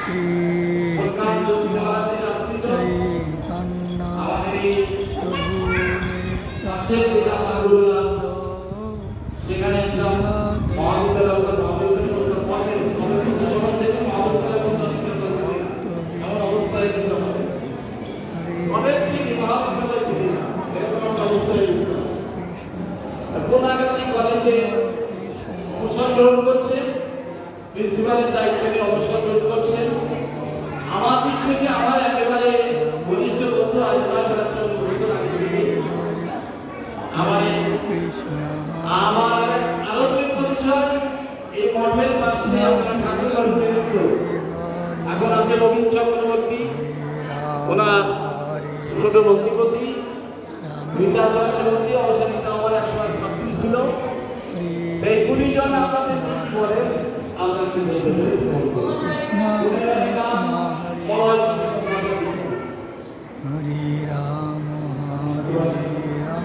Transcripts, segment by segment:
শ্রী কৃষ্ণ চৈতন্য প্রভু গ্রহণ করছেন, প্রিন্সিপালের দায়িত্ব নিয়ে অবসর গ্রহণ করছেন। আমার দিক থেকে আমার একেবারে ঘনিষ্ঠ বন্ধু আমার আরো দুই পরিচয় এই মঠের পাশে আপনারা ঠাকুর করেছেন। এখন আছে রবীন্দ্র চক্রবর্তী, ওনার ছোট ভক্তিপতি রীতা চক্রবর্তী, অবসরিত আমার একসময় ছাত্রী ছিল। এই 20 জন আপনাদের পরে আপনাদের কৃষ্ণ কৃষ্ণ হরে রাম হরে রাম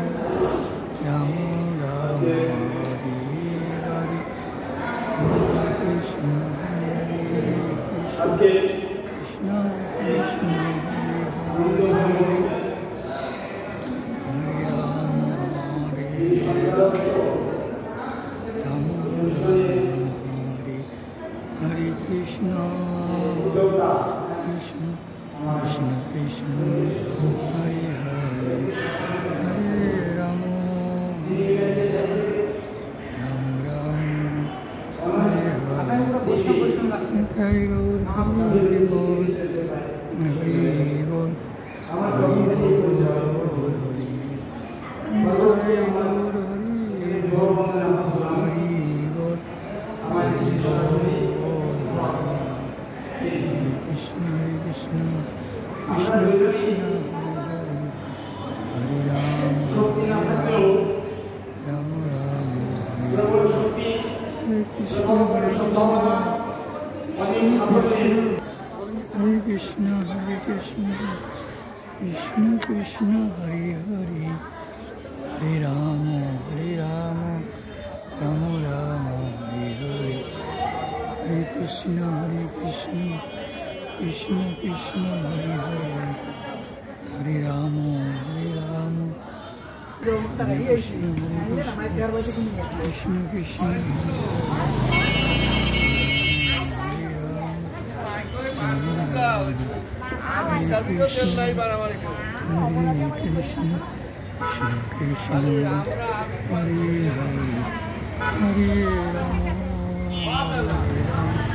রাম রাম হরে হরে হরে কৃষ্ণ আজকে কৃষ্ণ কৃষ্ণ হরে রাম হরে রাম হরে কৃষ্ণ কৃষ্ণ কৃষ্ণ কৃষ্ণ হরে হরে হরে রাম রাম রাম হরে হরে হরে গৌর হরি বল হরি বল হরি বল হরি বল হরি বল কৃষ্ণ হরে কৃষ্ণ কৃষ্ণ কৃষ্ণ হরে রাম রাম রাম হরে কৃষ্ণ হরে কৃষ্ণ হরে কৃষ্ণ কৃষ্ণ কৃষ্ণ হরে হরে হরে রাম রাম রাম হরে হরে হরে কৃষ্ণ কৃষ্ণ কৃষ্ণ হরে হরে হরে রাম কৃষ্ণ কৃষ্ণ কৃষ্ণ কৃষ্ণ কৃষ্ণ হরে হরে হরে রাম